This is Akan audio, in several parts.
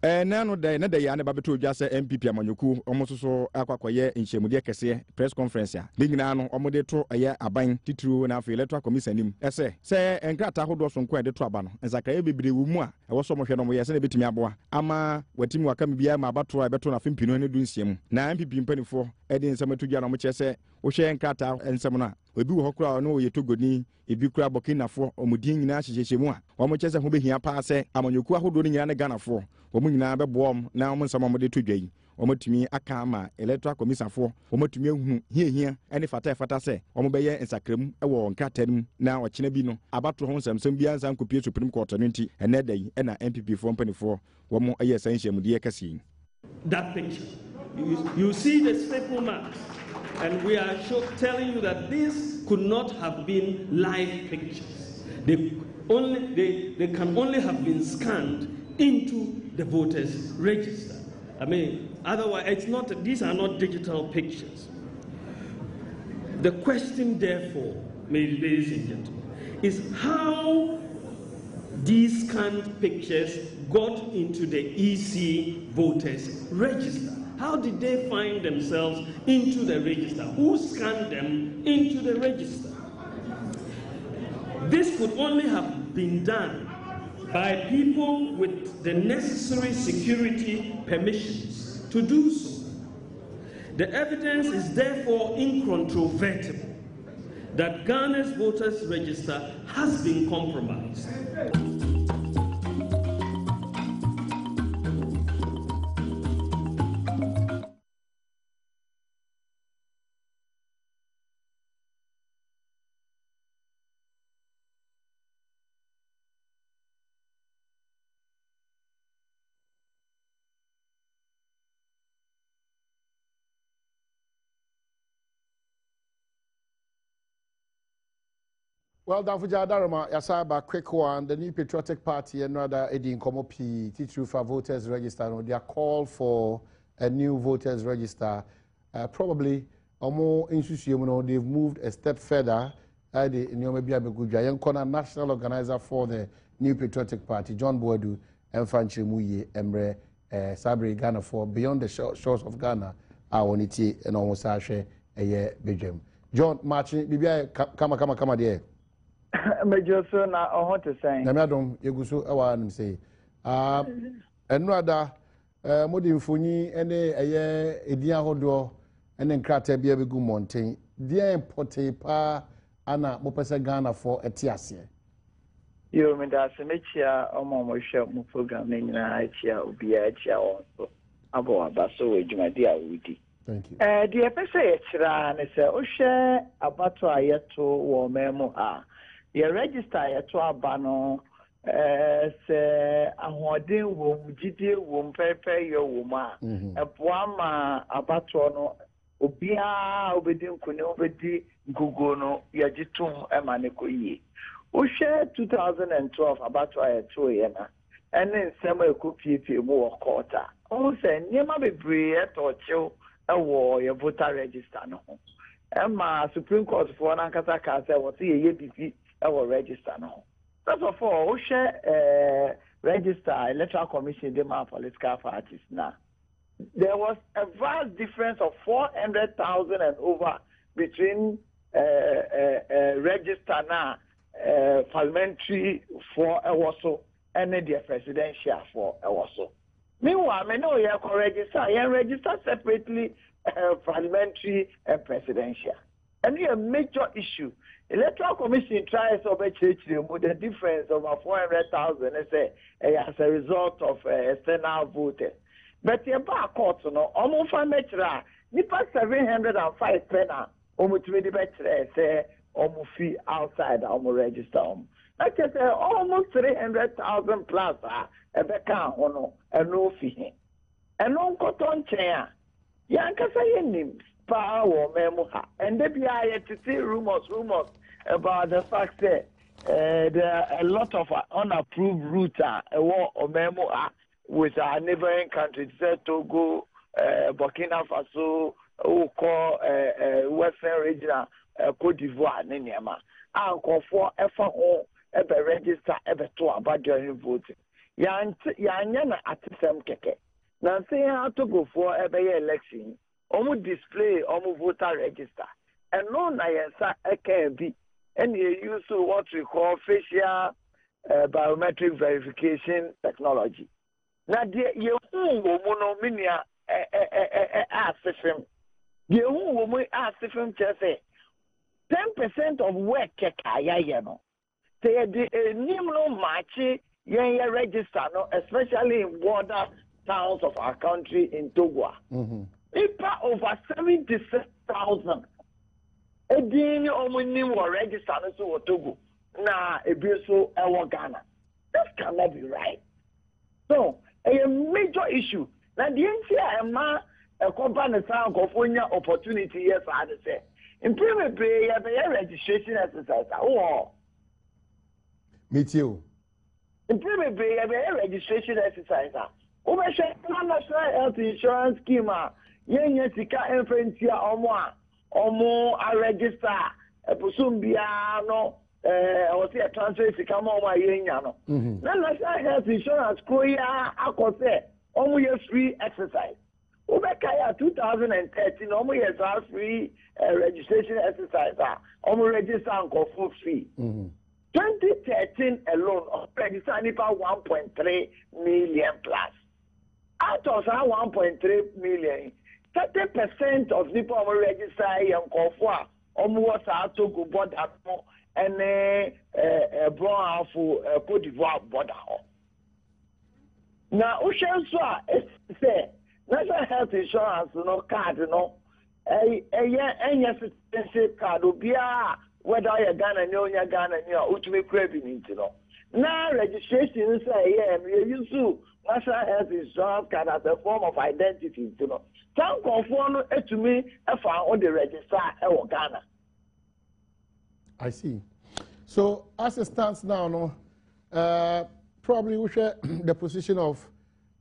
Nano day na day ane babeto dwa se MPP amanyoku omoso so akwakoye nhyemude Kesee press conference a nyina no omode to eye aban titru na afi electoral commission nim ese se enkrata hodo so nko ede to aba no nsakaye bebre wu mu a ewo so mo hwe no mo ye se na betimi aboa ama watimi wakam bia ma abato a beto na fimpino ne du nsiam na MPP mpanifo ede nsamato dwa no mo chese wo hwe enkrata ensam no a obi wo hokura no ye togoni ebi kura bokinafo omudin nyina hyehyemu a wo mo chese ho behia pa se amanyoku ahodo ne nyina ne ganafo omu nyina beboom na omu nsama mo de to dwai omutumi aka ama electoral commission fo omutumi ehunu hiehia ene fata se omu beye nsakram ewo nkratanim na okena bi no abato ho nsam bia nsan kopie supreme court no nti ene dai ena MPP fo mpanifo womu aye sanhyemude Kesee. That picture you see the staple marks, and we are telling you that this could not have been live pictures. They can only have been scanned into the voters register. I mean, otherwise these are not digital pictures. The question therefore, ladies and gentlemen, is how these scanned pictures got into the EC voters register. How did they find themselves into the register? Who scanned them into the register? This could only have been done by people with the necessary security permissions to do so. The evidence is therefore incontrovertible that Ghana's voters register has been compromised. Well, Danfuja Darama, Yasaba, quick one. The new Patriotic Party and rather Eddie Nkomopi, Titru for voters register. No, their call for a new voters register. Probably, more institution, they've moved a step further. The national organizer for the new Patriotic Party, John Boadu, and Franchi Muye, Emre, Sabri Ghana for beyond the shores of Ghana, Awoniti, and almost Ashe, a year, Bedjem. John, marching, Bibia, come there. Major son, I want to say. Adom, Yegusu, Awan say. And rather, Modin Funi, and a dear Hodo, and then Crater Biabigu Mountain, dear Pote Pa, Anna Mopesa Ghana for a Tiasia. You mean that Semetia or Momo Shell program in Itia, Ubiatia also. Abo Basso, my dear Woody. Thank you. The FSA, and it's a Osha Abato Ayato or Memoha. You register to a banner, say, a hoarding womb, GD womb, pepe, your woman, a poama, a patrono, Obia, Obedin Kunobedi, Gugono, Yajitum, Emaneko. Ushe 2012 about a 2 yena, and then summer could be more quarter. Oh, say, Nema be breed or chill a war, your voter register no. Emma Supreme Court for Nankataka said, what see a YPP. Our register now. First of all, we share register electoral commission demand political parties now. There was a vast difference of 400,000 and over between register now parliamentary for Ewoso and the presidential for Ewoso. Meanwhile, I know you can register. You register separately parliamentary and presidential. And a major issue. Electoral Commission tries to change the difference of 400,000 as a result of external voters. But the back court, almost 705 penna, almost 20 say, almost fee outside, almost register. Like I say, almost 300,000 plus a becca and no fee. And no cotton chair. Yankasa names. Power memoha, and there be I to see rumors about the fact that there are a lot of unapproved routes a war or memoa with our neighboring countries, Togo, Burkina Faso, who call Western region Cote d'Ivoire, Ninyama. I'll call for FAO ever register ever to about during voting. yanya na atesem keke na say how to go for election omu display omu voter register and no na yensa can be and you use what we call facial biometric verification technology na de ye hu wo mu no minia asefem de hu wo mu asefem chese 10% of work kekaya ye no say the nimno match yen register no especially in border towns of our country in Togo. People over 76,000 edin omunim wo register no so Togo na ebiso ewo Ghana. This cannot be right. So a major issue na the NCA a company sound of opportunity yes I say in private pay ya registration exercise me too in private pay ya registration exercise we share national health insurance scheme yen sika enfentia omo a register eposum bia no o se transfer sika mo yen nya no na national health insurance ko ya akose omo ye free exercise Ubekaya 2013, almost years free registration exercise. Almost register and go full free. 2013 alone, registered about 1.3 million plus. Out of that 1.3 million, 30% of people who register and go for almost to go border and brown for Cote d'Ivoire border. Now, Ocean say. National health insurance no card no any citizenship card obia whether you Ghana no nya Ghana no utumi credit no now registration say you use national health insurance card as a form of identity no some conform no etumi efa on the register e Ghana. I see. So as it stands now no probably we share the position of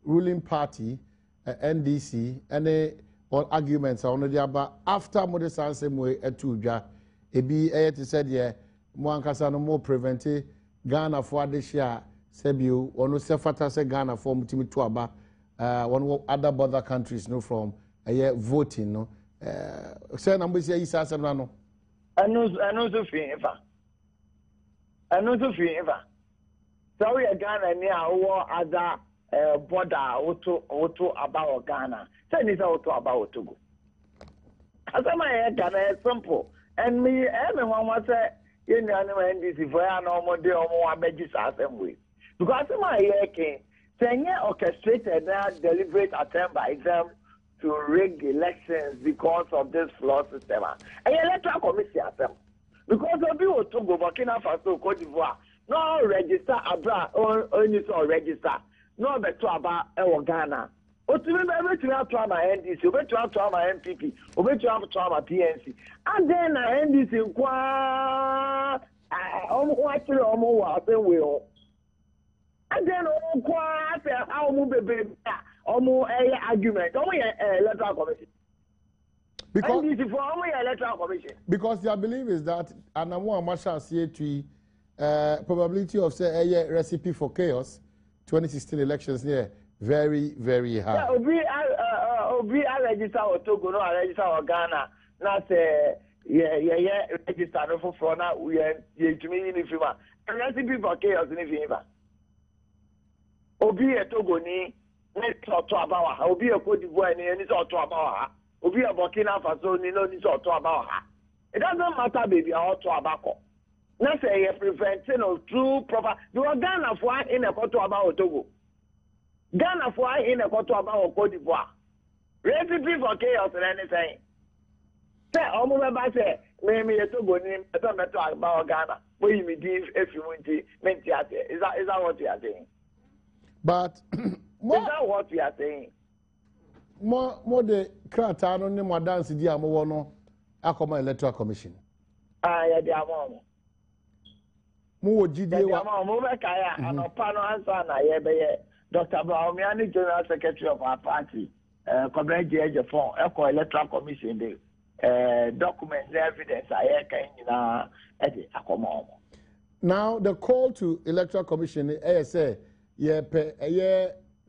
ruling party NDC any all arguments are already about after Mode Sansemwe Etuja ebi to said yeah Mwankasa no more prevent Ghana for this year Sebio or no sefata se Ghana for mutimi to aba one other border countries no from voting no say number say isa asem no ano so fi eva so we Ghana ni awo other border auto about Ghana. Say this auto about Togo. As I Ghana is simple. And me, everyone was say, NDC for an almost Asem way. Because my came, saying orchestrated that deliberate attempt by them to rig elections because of this flawed system. And electoral commission Asem. Because of you Togo, Burkina Faso, Cote d'Ivoire, no register abroad, only so register. No better about Ghana. Otumi be to to my NDC, be to my MPP, be to my PNC. And then NDC kwa actually wa say we. And then kwa say how mu bebe argument. Electoral commission. Because NDC for electoral commission. Because their belief is that anamu amasha say to probability of say recipe for chaos 2016 elections here very, very high. Yeah, Obi register or Togo, no register or Ghana. Not register no for now. We are to me in the recipe for chaos in the fever. Obi a Togo ni next to about her. Obi a Cote d'Ivoire ni any sort to about her. Obi a Burkina Faso ni no sort to about her. It doesn't matter, baby, or to about. Not say preventing of true proper. You are Ghana for in a quarter about Togo. Ghana for in a quarter about Cote d'Ivoire. Recipe for chaos and anything. Say, almost say, maybe a Togo name, a matter about Ghana. Where you give if you want to make is that what you are saying? But is that what we are saying? More the Kratano name or dance the Amono Akoma Electoral Commission. Yeah, the Amon. More GD Dr. Badwam, General Secretary of our party, Comrade Phone, Echo Electoral Commission, the documents, evidence, now the call to Electoral Commission, ASA, ye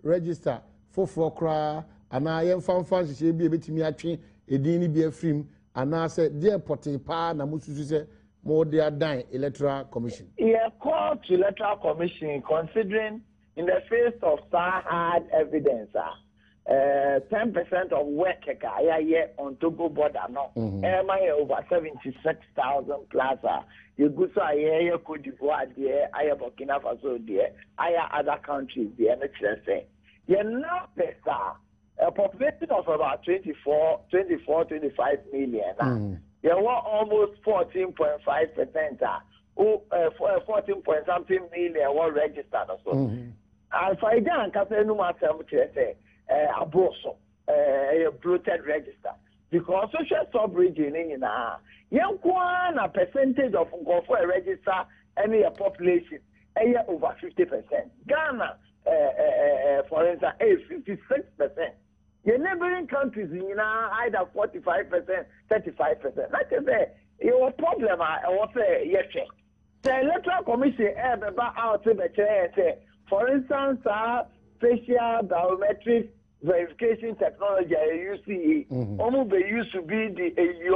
register for kra ana ye fan hye bi ebetimi atwe edin ni bi afrim ana se de pote pa na mususu se more their dying electoral commission. Yeah, call to electoral commission considering in the face of so hard evidence, 10% of work on Togo border no, over 76,000 plus. You go to a Cote d'Ivoire there, I have Burkina Faso there, I have other countries there. You're not a population of about 24, 25 million. There were almost 14.5%, 14 point something million were registered or so. And for example, Kesee no matter what you say, a bloated register. Because social sub-region in a percentage of for a register any population over 50%. Ghana, for instance, 56%. Your neighboring countries in either 45%, 35%. That is your problem. I will say yes. The electoral commission out to the chair. For instance, facial biometric verification technology UCE. Almost they used to be the any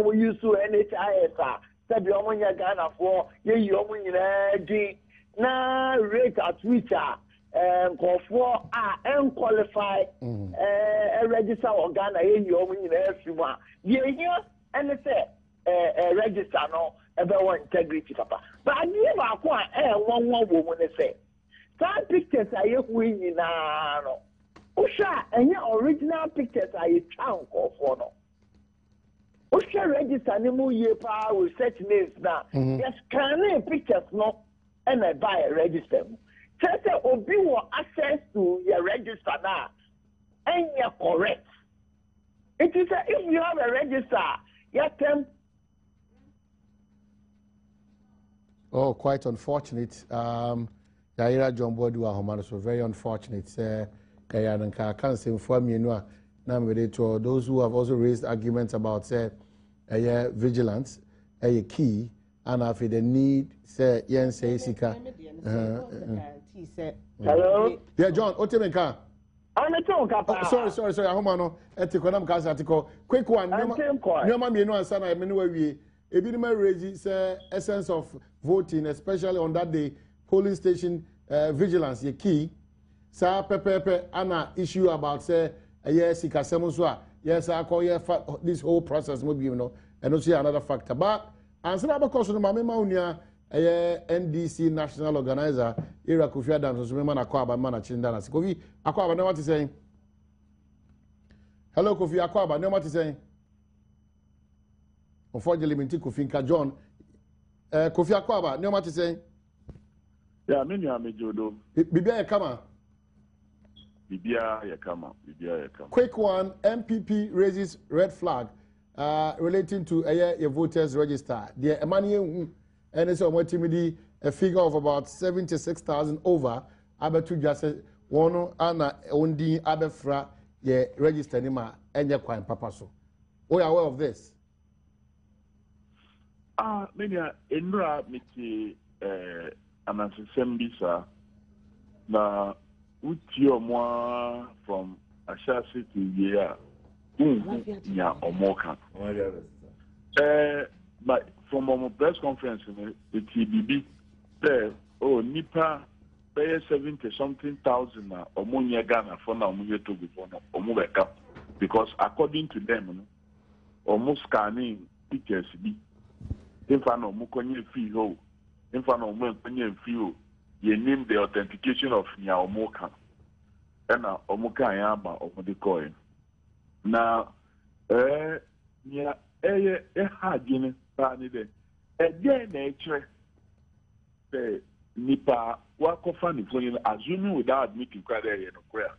we used to NHIS. Said the Ghana for na rate at which for unqualified register organ and say register no about integrity papa. But I give one woman say some pictures are you winning now. Usha and your original pictures are you town call for no. Usha register no year power with such names now. Yes, can pictures no and I buy a register. Just obi will access to your register now, and you're correct. It is if you have a register, you can. Oh, quite unfortunate. Yaira John Bodua Homano, so very unfortunate. I can't say for me, no. Now, those who have also raised arguments about vigilance, a key, and after the need, say, yen say, Sika. Hello? Yeah, John, Otemeka. I'm a talk about. Sorry. Homano, Eticonam Casatico. Quick one. No, mammy, no, son, I mean, where we a bit raise essence of voting, especially on that day, polling station vigilance, your key. Sir Pepe Anna issue about say a yes, Sika Semuswa. Yes, I call this whole process, maybe you know, and also another factor. But answer about question, Mamma Maunia. NDC national organizer Ira Kofi Adams so man Akwaba man Chindana Kofi Akwaba know what he's saying. Hello Kofi Akwaba know what he's saying. Unfortunately minti Kofi Nka John Kofi Akwaba know what he's saying. Yeah, me Jodo. Bibia ya kama. Quick one, MPP raises red flag relating to a voters register. The Emmanuel and it's a figure of about 76,000 over. Abetu just one ana ondi abefra ye register nima enye kwan papa so. We are aware of this. Menya enra miti anansembisa na utio mwa from Ashasi to Yea. Ya omoka. But from our press conference, the TBB there, nipa pay 70-something,000 or more Ghana for now, to before Omubeka, because according to them, almost scanning pictures be in front of Mukonye Fee, in front of Mukonye Fee, you name the authentication of Omoka and Omoka Yama of the coin. Now, hagin. Again, nature, the Nipa, what coffin is assuming without admitting criteria no prayer,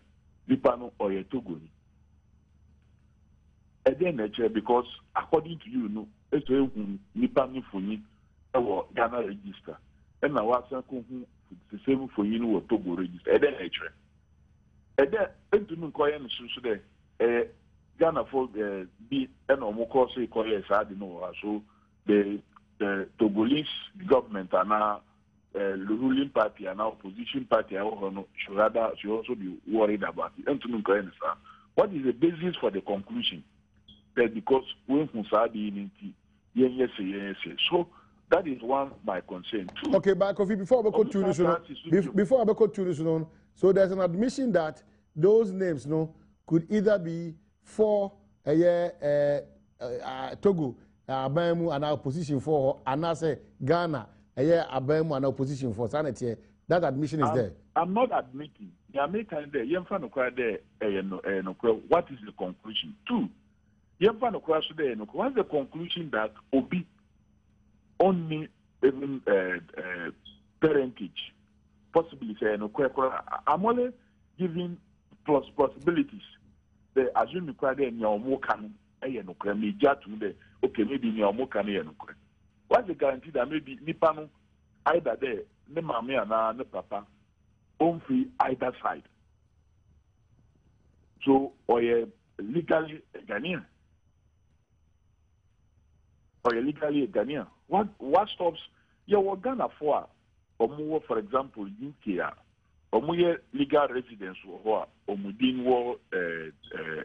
Nipano or a Toguni. Again, nature, because according to you, no, it's a Nipani for you, or Ghana register, and I was the same for you or Togo register. Again, nature. And then, to me, Koyan so there, Ghana for be and Omoko say, Koya, I don't know, so. The Togolese government are now ruling party and opposition party should also be worried about it. And to me, what is the basis for the conclusion that because when yes. So that is one my concern too. Okay, but Kofi, before I go to this, so there's an admission that those names could either be for Togo, Abaimu and opposition for, and I say Ghana, Abaimu and opposition for sanity. That admission is there. I'm not admitting. What is the conclusion? Two, what's the conclusion that Obi only even parentage, possibly say I'm only giving possibilities. The assume you cry in your mokan, okay, maybe in your mokan. What's the guarantee that maybe Nipano either there, the mammy and the papa, on free either side? So, or legally Ghanaian. Or legally Ghanaian. What stops your Ghana for for example, UK or legal residence or Mudin war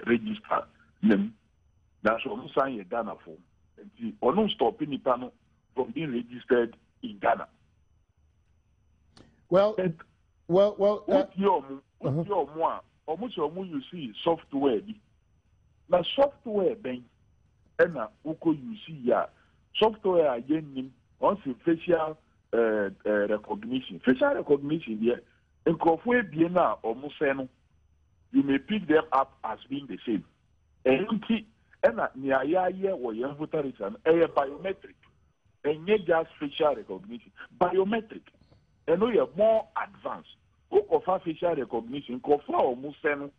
register name. That's what I'm saying Ghana for. Or no stopping the panel from being registered in Ghana. Well, almost you see software. Now software ben and you see software again on facial recognition. Facial recognition here, and almost you may pick them up as being the same. And near voter return biometric, and yet just facial recognition. Biometric, and we are more advanced. Who offer facial recognition? Kofa almost we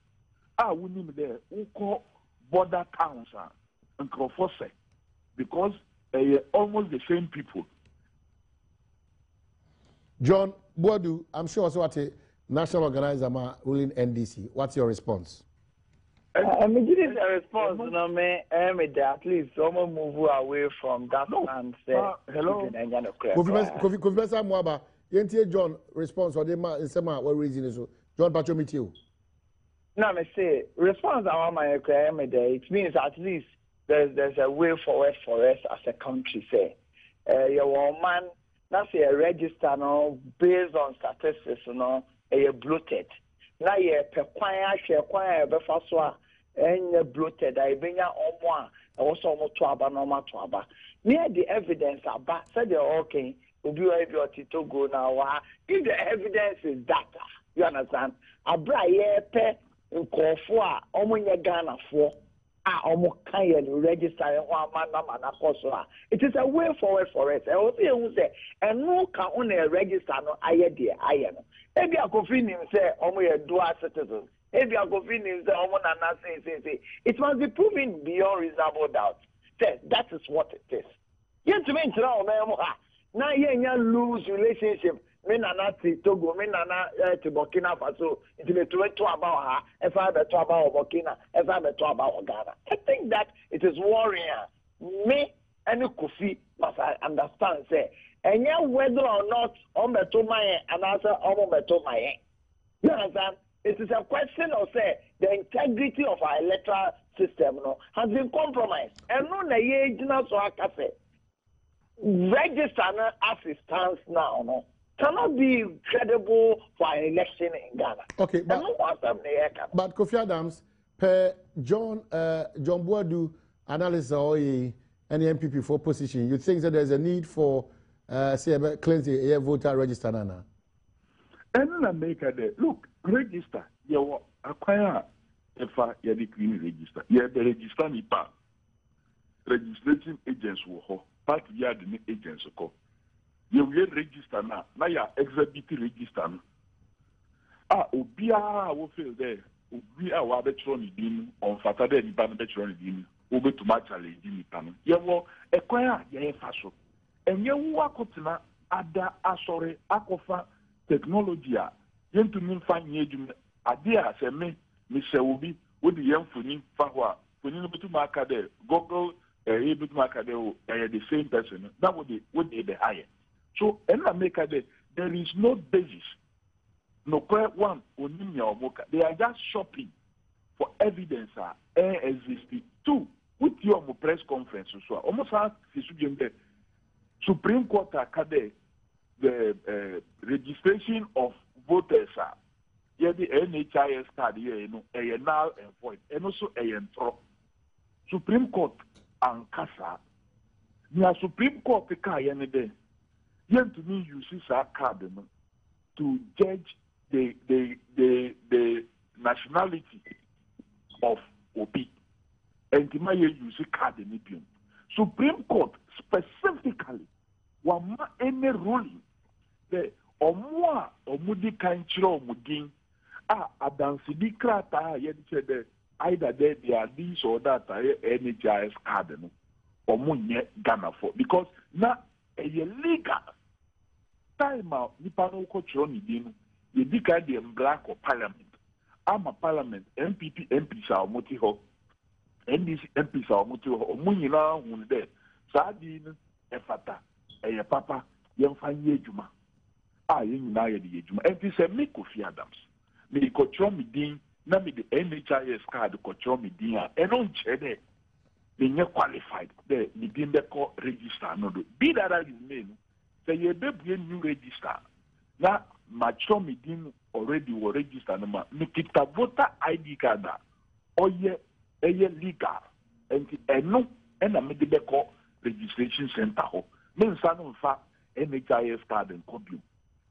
need there. Who call border council and Kofa because almost the same people. John Boadu, I'm sure also at a national organizer ruling NDC. What's your response? I'm giving a response, at least someone move away from that and say, hello. Kofi John response or the what reason is John Pacho meet you? No, I say response I want my it means at least there's a way forward for us as a country. Say your man that's a register based on statistics bloated. Now you share and bloated. I bring out also almost to aba. Near the evidence about said they're okay. To go now. If the evidence is data, you understand? Pe nkofo a Ghana for register it is a way forward for us. And also say and no can only register no aye no. Maybe I could feel him say dual citizen. Maybe I could feel him say it must be proven beyond reasonable doubt. That is what it is. Yet to me now you lose relationship. Me nana ti Togo, me nana ti Burkina Faso. It will be about her. If I be talk about Burkina, if I be talk about Ghana. I think that it is worrying. Me and Kofi must understand say, and whether or not on beto my and answer on beto my. You understand? It is a question of say the integrity of our electoral system has been compromised. And no na ye jina so akase. Register as it stands now cannot be credible for an election in Ghana. Okay, but Kofi Adams, per John Boadu analysis or any MPP for position, you think that there's a need for cleansing a voter register now? And America there. Look, register. You acquire if you the clean register. You the register nipa. Registration agents will party yard the agents will you will register now. Now you exhibit register. Obia will feel there. Obia will be thrown in on Saturday. The band be thrown in. Obe to match a lady in the you will acquire your fashion. And you walk up to ada asore akofa technology. You to mean find you. Adia say me Obi with the young funi fahwa. Funi no betu makade Google betu makade the same person. That would be the higher. So, in America, there is no basis. No one they are just shopping for evidence existing. Two, with your press conference as well. Almost the Supreme Court the registration of voters the NHIS card here, null and void, and also Supreme Court and Casa. The Supreme Court to me uses our card to judge the nationality of Obi. And the Maya use a card in it. Supreme Court specifically want any ruling the Omwa Omudi Kanchiro Mudin Adansidi Krata said either they are this or that NHIS card or Munye Ghana for because now a legal time out Nipano Cochoni Din, you declare the black or parliament. I'm a parliament, MPs are Motiho, NDC MPs are Motiho, Munina, who's there. Sardine, Efata, a papa, young fine Yejuma. You know the Yejuma. And this is me Kofi Adams. Me Cochomi Din, Nami the NHIS card, Cochomi Din, and on Chede. They are qualified. They begin the court register. No, be that as his name. Say you be a new register. Now, mature meeting already were registered. Mikita voter ID card. Or ye legal. And no, and I made the court registration center. Men son of fact NHIS card and copy.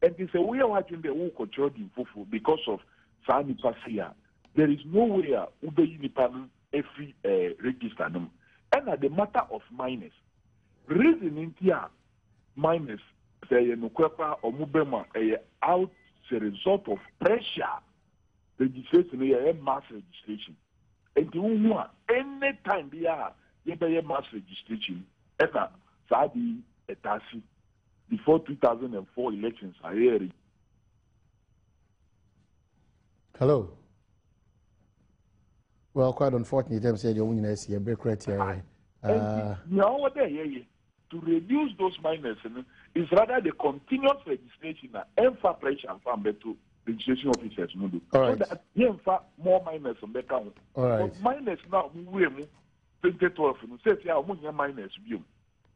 And they say we are watching the whole control in Fufu because of Sani Pasia. There is no way Ube Unipan every register. And at the matter of minors, reasoning here, minors say no kwepa or mubema out as a result of pressure. Registration is mass registration. And the woman any time they are mass registration, ever Sadi Etasi before 2004 elections are here. Hello. Well, quite unfortunate, them said you're going to see a break right here. Now, to reduce those minors is rather the continuous registration and for pressure from to registration officers. All right. So that more minors on the count. All right. But minors now, we 2012, say, minors.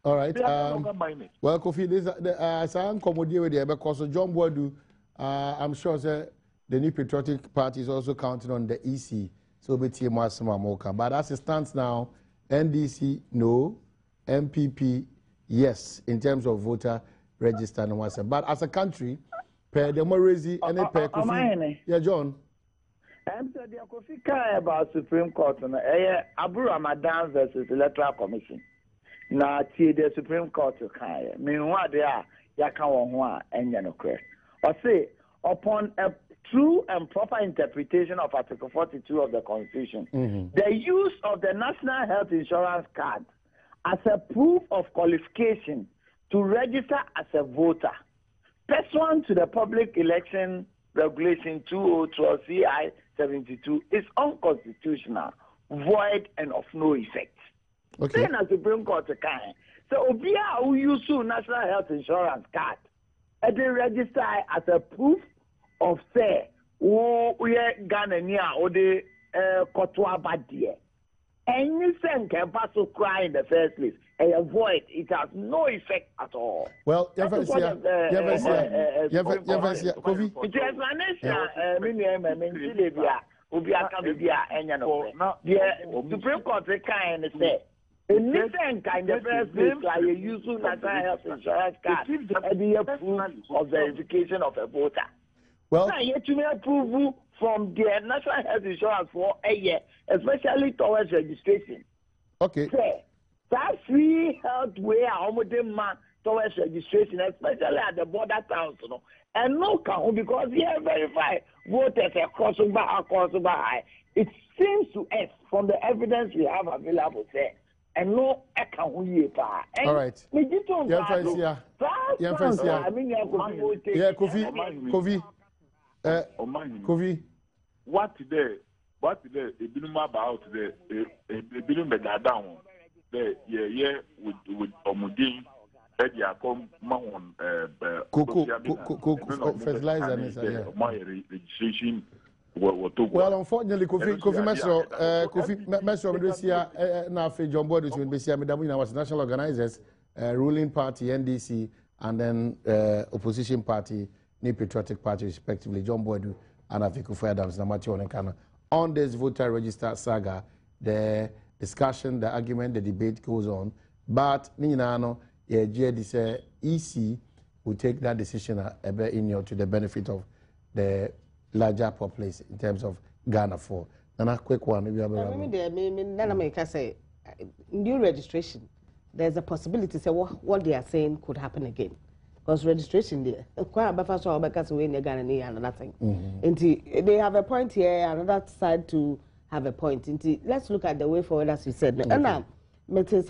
All right. They are no longer minors. Well, Kofi, this as I am commodio with you because John Boadu, I'm sure the new patriotic party is also counting on the EC. So but as it stands now, NDC no, MPP yes in terms of voter register and what's but as a country, per democracy and per Kofi. Yeah, John. I'm sorry, Kofi about Supreme Court and Abu Ramadan versus Electoral Commission. Now, the Supreme Court to Kaya. Meanwhile, they are Yakawa and Yanokre. Or say upon a true and proper interpretation of Article 42 of the Constitution, the use of the National Health Insurance Card as a proof of qualification to register as a voter, pursuant to the Public Election Regulation 2012 CI 72, is unconstitutional, void, and of no effect. Okay. Then, as the Supreme Court can. So, Obia who use National Health Insurance Card, and they register as a proof of say, we are Ghanaian or the Kotwa Badia. And you send Campasso cry in the first place and avoid it has no effect at all. Well, it is Supreme Court can say. Anything kind of first place like you use National Health Insurance Card and be a proof of verification of a voter. Well, now yet to me approval from the National Health Insurance for a year, especially towards registration. Okay. Say, that free health way towards registration, especially at the border towns, and no count because we have verified voters across high. It seems to us from the evidence we have available there. And no account. All right. Kofi. Kofi. What today? It been about it been down. With Omudin, Eddie Akom, Mahon, fertilizer and registration. Well, unfortunately, Kofi Mesro Medosia na Afi John Boyd Medosia Medamina was national organizers, ruling party NDC, and then opposition party, New Patriotic Party, respectively. John Boyd and Afi Kofi Adams na Matthew Onenkana. On this voter register saga, the discussion, the argument, the debate goes on. But Ninano, the EC will take that decision to the benefit of the larger population in terms of Ghana for. And a quick one, maybe I say new registration. There's a possibility say what they are saying could happen again. Because registration there, nothing. They have a point here, another side to have a point. Let's look at the way forward, as you said. And now, say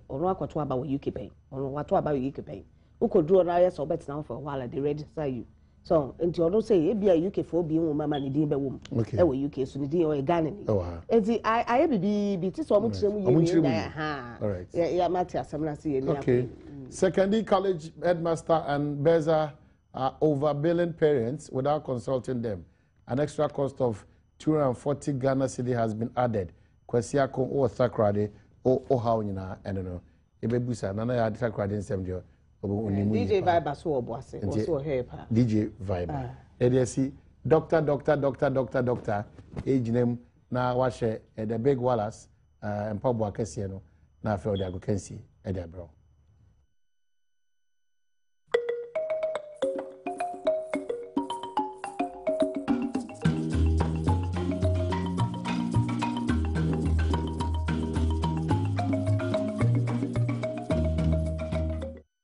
or about UK pay, or what about UK pay. Who could do an IS or bet now for a while they register you. So, and you don't say, be a UK for being woman, and the woman. Okay. UK, so the or a Ghana. Oh, I be so much. All right. Yeah, Matthias, I'm not seeing. Okay. Secondary college headmaster and Beza are overbilling parents without consulting them. An extra cost of 240 Ghana cedi has been added. Kwesiako or Sakrade or Ohaunina, I don't know. Ebebusa, Nana had Sakrade in Semjo. DJ Viber so bossy. DJ Viber. EDC doctor. Age name na washe the big Wallace and Pabwa Kesee no na fe odi agokensi e de bro.